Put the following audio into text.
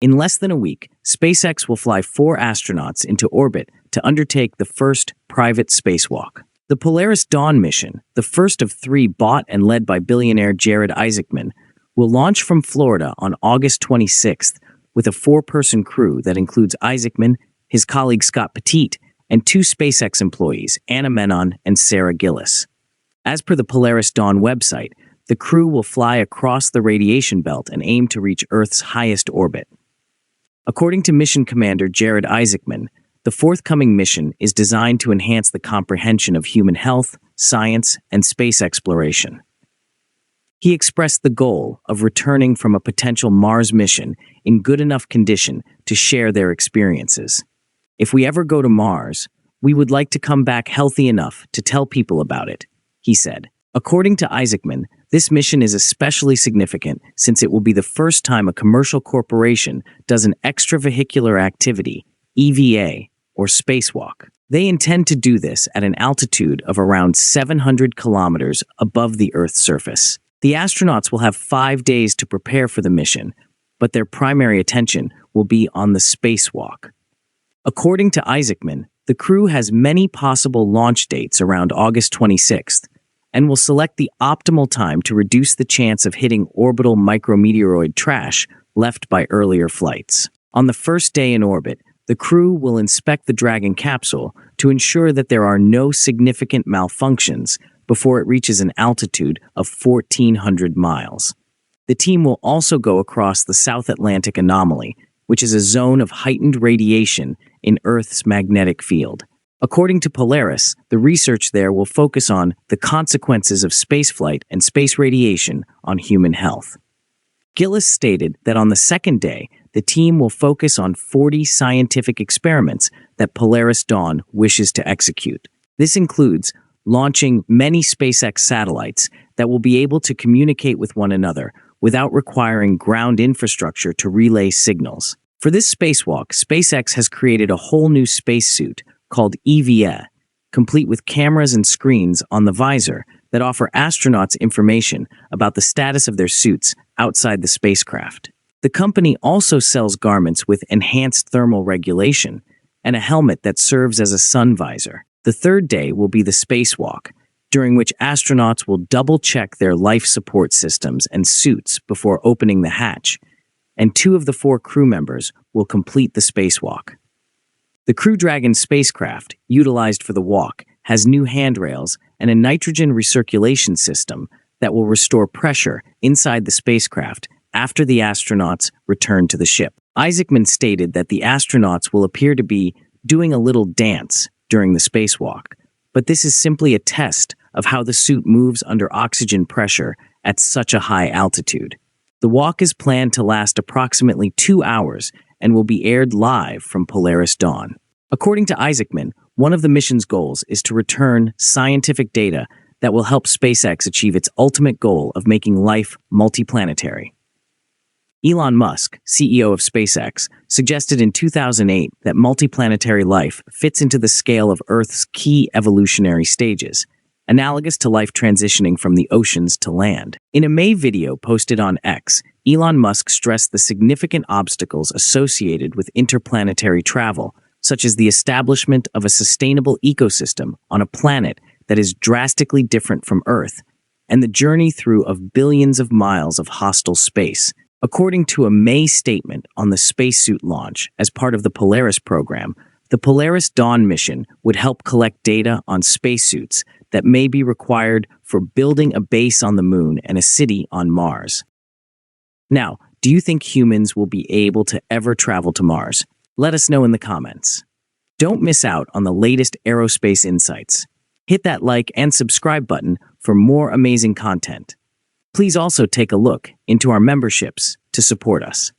In less than a week, SpaceX will fly 4 astronauts into orbit to undertake the first private spacewalk. The Polaris Dawn mission, the first of 3 bought and led by billionaire Jared Isaacman, will launch from Florida on August 26th with a 4-person crew that includes Isaacman, his colleague Scott Poteet, and 2 SpaceX employees, Menon and Sarah Gillis. As per the Polaris Dawn website, the crew will fly across the radiation belt and aim to reach Earth's highest orbit. According to mission commander Jared Isaacman, the forthcoming mission is designed to enhance the comprehension of human health, science, and space exploration. He expressed the goal of returning from a potential Mars mission in good enough condition to share their experiences. If we ever go to Mars, we would like to come back healthy enough to tell people about it, he said. According to Isaacman, this mission is especially significant since it will be the first time a commercial corporation does an extravehicular activity, EVA, or spacewalk. They intend to do this at an altitude of around 700 kilometers above the Earth's surface. The astronauts will have 5 days to prepare for the mission, but their primary attention will be on the spacewalk. According to Isaacman, the crew has many possible launch dates around August 26th, and will select the optimal time to reduce the chance of hitting orbital micrometeoroid trash left by earlier flights. On the first day in orbit, the crew will inspect the Dragon capsule to ensure that there are no significant malfunctions before it reaches an altitude of 1,400 miles. The team will also go across the South Atlantic anomaly, which is a zone of heightened radiation in Earth's magnetic field. According to Polaris, the research there will focus on the consequences of spaceflight and space radiation on human health. Gillis stated that on the second day, the team will focus on 40 scientific experiments that Polaris Dawn wishes to execute. This includes launching many SpaceX satellites that will be able to communicate with one another without requiring ground infrastructure to relay signals. For this spacewalk, SpaceX has created a whole new spacesuit called EVA, complete with cameras and screens on the visor that offer astronauts information about the status of their suits outside the spacecraft. The company also sells garments with enhanced thermal regulation and a helmet that serves as a sun visor. The third day will be the spacewalk, during which astronauts will double-check their life support systems and suits before opening the hatch, and 2 of the 4 crew members will complete the spacewalk. The Crew Dragon spacecraft, utilized for the walk, has new handrails and a nitrogen recirculation system that will restore pressure inside the spacecraft after the astronauts return to the ship. Isaacman stated that the astronauts will appear to be doing a little dance during the spacewalk, but this is simply a test of how the suit moves under oxygen pressure at such a high altitude. The walk is planned to last approximately 2 hours and will be aired live from Polaris Dawn. According to Isaacman, one of the mission's goals is to return scientific data that will help SpaceX achieve its ultimate goal of making life multiplanetary. Elon Musk, CEO of SpaceX, suggested in 2008 that multiplanetary life fits into the scale of Earth's key evolutionary stages, analogous to life transitioning from the oceans to land. In a May video posted on X, Elon Musk stressed the significant obstacles associated with interplanetary travel, such as the establishment of a sustainable ecosystem on a planet that is drastically different from Earth, and the journey through of billions of miles of hostile space. According to a May statement on the spacesuit launch as part of the Polaris program, the Polaris Dawn mission would help collect data on spacesuits that may be required for building a base on the moon and a city on Mars. Now, do you think humans will be able to ever travel to Mars? Let us know in the comments. Don't miss out on the latest aerospace insights. Hit that like and subscribe button for more amazing content. Please also take a look into our memberships to support us.